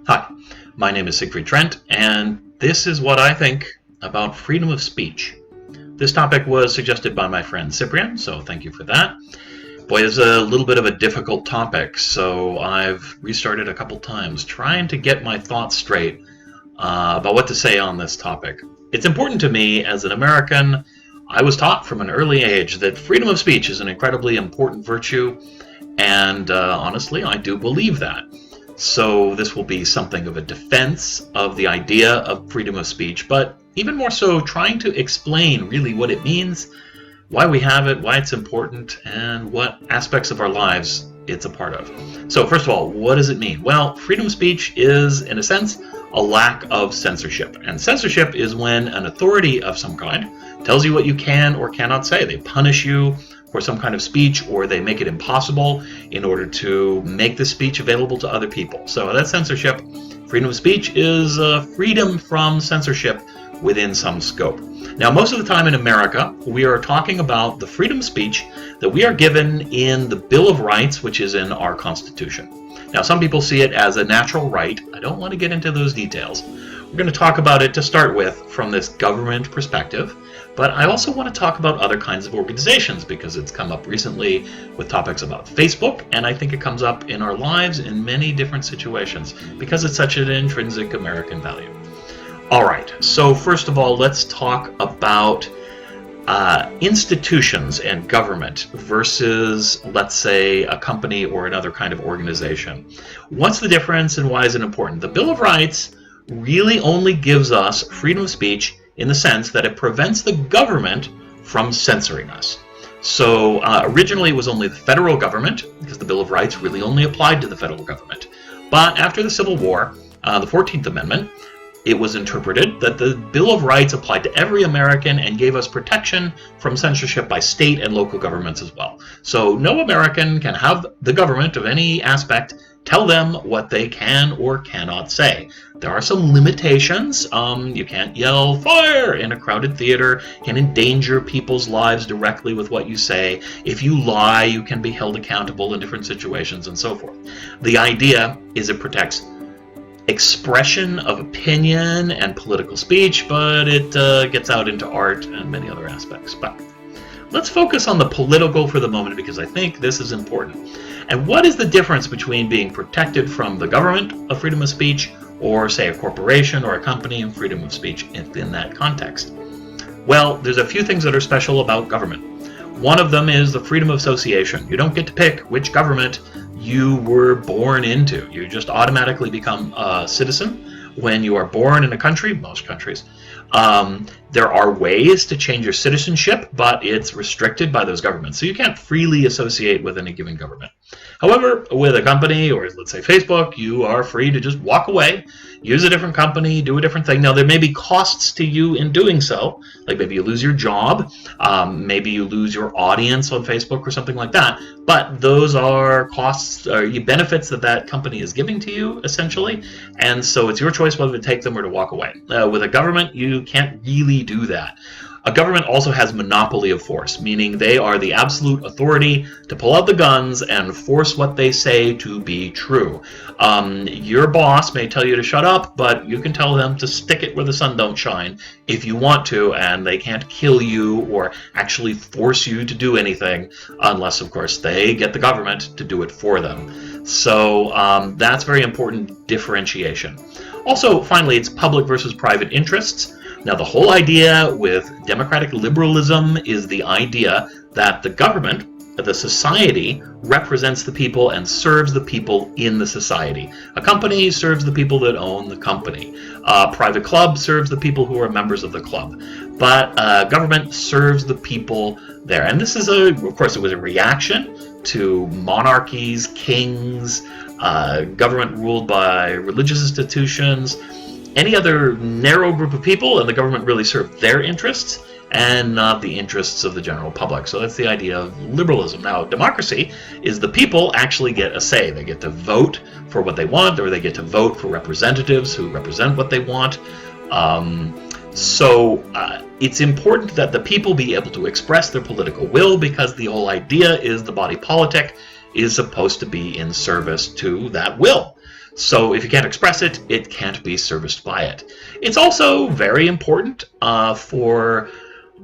Hi, my name is Siegfried Trent, and this is what I think about freedom of speech. This topic was suggested by my friend Cyprian, so thank you for that. Boy, it's a little bit of a difficult topic, so I've restarted a couple times trying to get my thoughts straight about what to say on this topic. It's important to me as an American. I was taught from an early age that freedom of speech is an incredibly important virtue, and honestly, I do believe that. So this will be something of a defense of the idea of freedom of speech, but even more so trying to explain really what it means, why we have it, why it's important, and what aspects of our lives it's a part of. So first of all, what does it mean? Well, freedom of speech is, in a sense, a lack of censorship. And censorship is when an authority of some kind tells you what you can or cannot say. They punish you for some kind of speech, or they make it impossible in order to make the speech available to other people. So that's censorship. Freedom of speech is freedom from censorship within some scope. Now, most of the time in America, we are talking about the freedom of speech that we are given in the Bill of Rights, which is in our Constitution. Now, some people see it as a natural right. I don't want to get into those details. We're going to talk about it to start with from this government perspective. But I also want to talk about other kinds of organizations because it's come up recently with topics about Facebook, and I think it comes up in our lives in many different situations because it's such an intrinsic American value. All right, so first of all, let's talk about institutions and government versus, let's say, a company or another kind of organization. What's the difference and why is it important? The Bill of Rights really only gives us freedom of speech in the sense that it prevents the government from censoring us. So originally it was only the federal government, because the Bill of Rights really only applied to the federal government. But after the Civil War, the 14th Amendment, it was interpreted that the Bill of Rights applied to every American and gave us protection from censorship by state and local governments as well. So no American can have the government of any aspect tell them what they can or cannot say. There are some limitations. You can't yell fire in a crowded theater, can endanger people's lives directly with what you say. If you lie, you can be held accountable in different situations and so forth. The idea is it protects expression of opinion and political speech, but it gets out into art and many other aspects. But let's focus on the political for the moment because I think this is important. And what is the difference between being protected from the government of freedom of speech or, say, a corporation or a company and freedom of speech in that context? Well, there's a few things that are special about government. One of them is the freedom of association. You don't get to pick which government you were born into. You just automatically become a citizen when you are born in a country, most countries. There are ways to change your citizenship, but it's restricted by those governments. So you can't freely associate with any given government. However, with a company, or let's say Facebook, you are free to just walk away, use a different company, do a different thing. Now, there may be costs to you in doing so, like maybe you lose your job, maybe you lose your audience on Facebook or something like that, but those are costs, or benefits that that company is giving to you, essentially, and so it's your choice whether to take them or to walk away. With a government, you can't really do that. A government also has monopoly of force, meaning they are the absolute authority to pull out the guns and force what they say to be true. Your boss may tell you to shut up, but you can tell them to stick it where the sun don't shine if you want to, and they can't kill you or actually force you to do anything unless, of course, they get the government to do it for them. So that's very important differentiation. Also, finally, it's public versus private interests. Now, the whole idea with democratic liberalism is the idea that the government, the society, represents the people and serves the people in the society. A company serves the people that own the company. A private club serves the people who are members of the club. But government serves the people there. And this is, of course, it was a reaction to monarchies, kings, government ruled by religious institutions, any other narrow group of people, and the government really served their interests and not the interests of the general public. So that's the idea of liberalism. Now, democracy is the people actually get a say. They get to vote for what they want, or they get to vote for representatives who represent what they want. So it's important that the people be able to express their political will, because the whole idea is the body politic. is supposed to be in service to that will. So if you can't express it, it can't be serviced by it. It's also very important for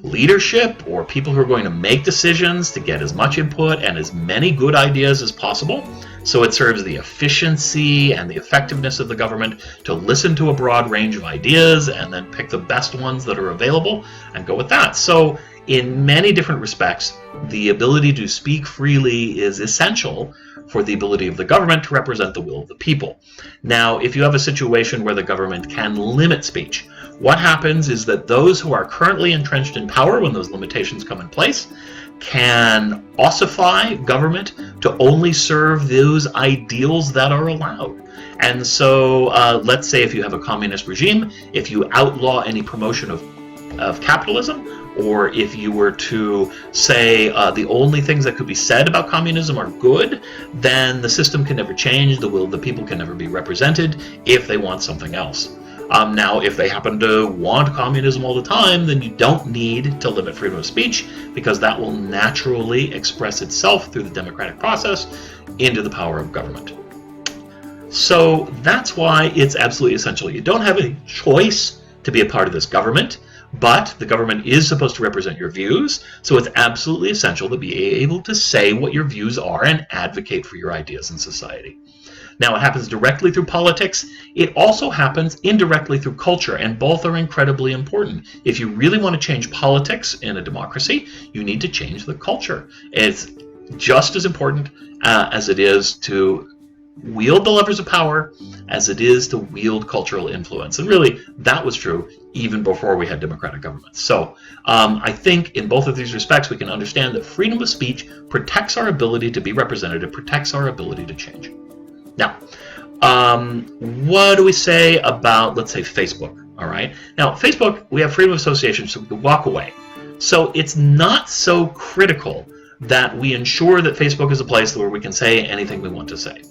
leadership or people who are going to make decisions to get as much input and as many good ideas as possible. So it serves the efficiency and the effectiveness of the government to listen to a broad range of ideas and then pick the best ones that are available and go with that. So in many different respects, the ability to speak freely is essential for the ability of the government to represent the will of the people. Now, if you have a situation where the government can limit speech, what happens is that those who are currently entrenched in power when those limitations come in place can ossify government to only serve those ideals that are allowed. And so let's say if you have a communist regime, if you outlaw any promotion of capitalism, or if you were to say the only things that could be said about communism are good, then the system can never change, the will of the people can never be represented if they want something else. Now, if they happen to want communism all the time, then you don't need to limit freedom of speech, because that will naturally express itself through the democratic process into the power of government. So that's why it's absolutely essential. You don't have any choice to be a part of this government, but the government is supposed to represent your views, so it's absolutely essential to be able to say what your views are and advocate for your ideas in society. Now, it happens directly through politics. It also happens indirectly through culture, and both are incredibly important. If you really want to change politics in a democracy, you need to change the culture. It's just as important as it is to wield the levers of power as it is to wield cultural influence. And really, that was true even before we had democratic governments. So I think in both of these respects, we can understand that freedom of speech protects our ability to be represented, it protects our ability to change. Now, what do we say about, let's say, Facebook? All right. Now, Facebook, we have freedom of association, so we can walk away. So it's not so critical that we ensure that Facebook is a place where we can say anything we want to say.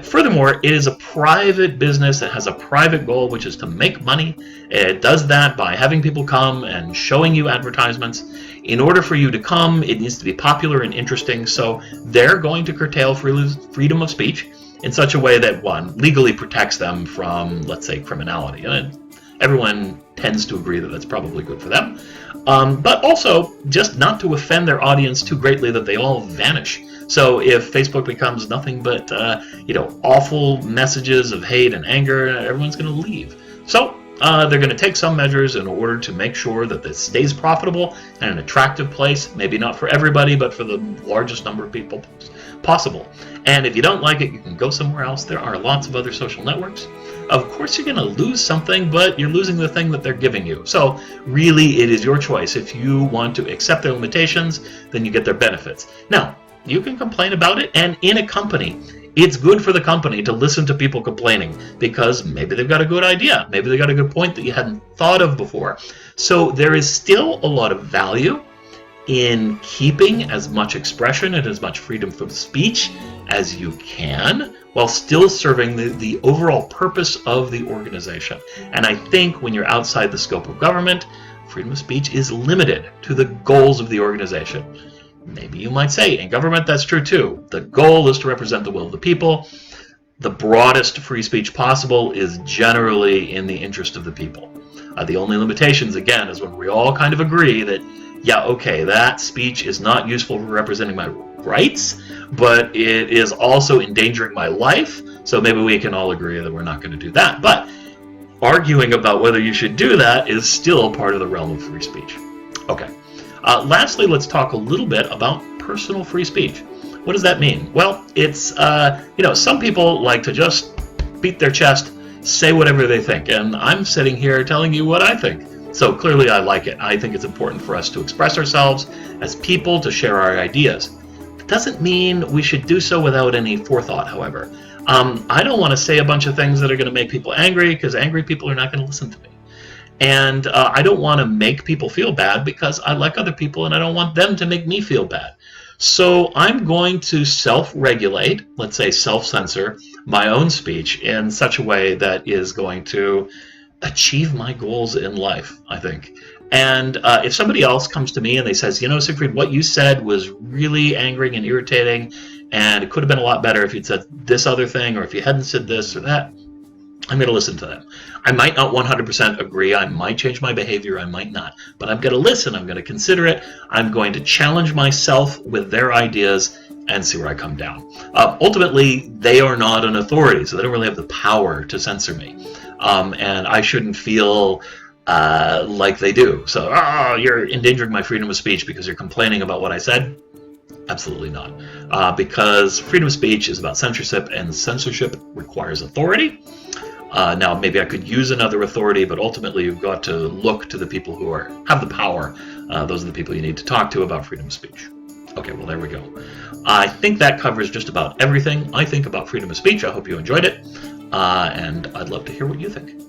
Furthermore, it is a private business that has a private goal, which is to make money. It does that by having people come and showing you advertisements. In order for you to come, it needs to be popular and interesting, so they're going to curtail freedom of speech in such a way that, one, legally protects them from, let's say, criminality. And everyone tends to agree that that's probably good for them. But also, just not to offend their audience too greatly that they all vanish. So if Facebook becomes nothing but awful messages of hate and anger, everyone's going to leave. So they're going to take some measures in order to make sure that this stays profitable and an attractive place, maybe not for everybody, but for the largest number of people possible. And if you don't like it, you can go somewhere else. There are lots of other social networks. Of course, you're going to lose something, but you're losing the thing that they're giving you. So really, it is your choice. If you want to accept their limitations, then you get their benefits. Now, you can complain about it, and in a company, it's good for the company to listen to people complaining, because maybe they've got a good idea, maybe they've got a good point that you hadn't thought of before. So there is still a lot of value in keeping as much expression and as much freedom from speech as you can, while still serving the overall purpose of the organization. And I think when you're outside the scope of government, freedom of speech is limited to the goals of the organization. Maybe you might say, in government, that's true too. The goal is to represent the will of the people. The broadest free speech possible is generally in the interest of the people. The only limitations, again, is when we all kind of agree that, yeah, okay, that speech is not useful for representing my rights, but it is also endangering my life, so maybe we can all agree that we're not going to do that. But arguing about whether you should do that is still part of the realm of free speech. Okay. Lastly, let's talk a little bit about personal free speech. What does that mean? Well, it's, some people like to just beat their chest, say whatever they think, and I'm sitting here telling you what I think. So clearly I like it. I think it's important for us to express ourselves as people, to share our ideas. It doesn't mean we should do so without any forethought, however. I don't want to say a bunch of things that are going to make people angry, because angry people are not going to listen to me. And I don't want to make people feel bad, because I like other people and I don't want them to make me feel bad. So I'm going to self-regulate, let's say self-censor, my own speech in such a way that is going to achieve my goals in life, I think. And if somebody else comes to me and they says, Siegfried, what you said was really angering and irritating, and it could have been a lot better if you'd said this other thing, or if you hadn't said this or that. I'm going to listen to them. I might not 100% agree. I might change my behavior. I might not. But I'm going to listen. I'm going to consider it. I'm going to challenge myself with their ideas and see where I come down. Ultimately, they are not an authority, so they don't really have the power to censor me. And I shouldn't feel like they do. So, you're endangering my freedom of speech because you're complaining about what I said. Absolutely not. Because freedom of speech is about censorship, and censorship requires authority. Now, maybe I could use another authority, but ultimately you've got to look to the people who have the power. Those are the people you need to talk to about freedom of speech. Okay, well, there we go. I think that covers just about everything I think about freedom of speech. I hope you enjoyed it, and I'd love to hear what you think.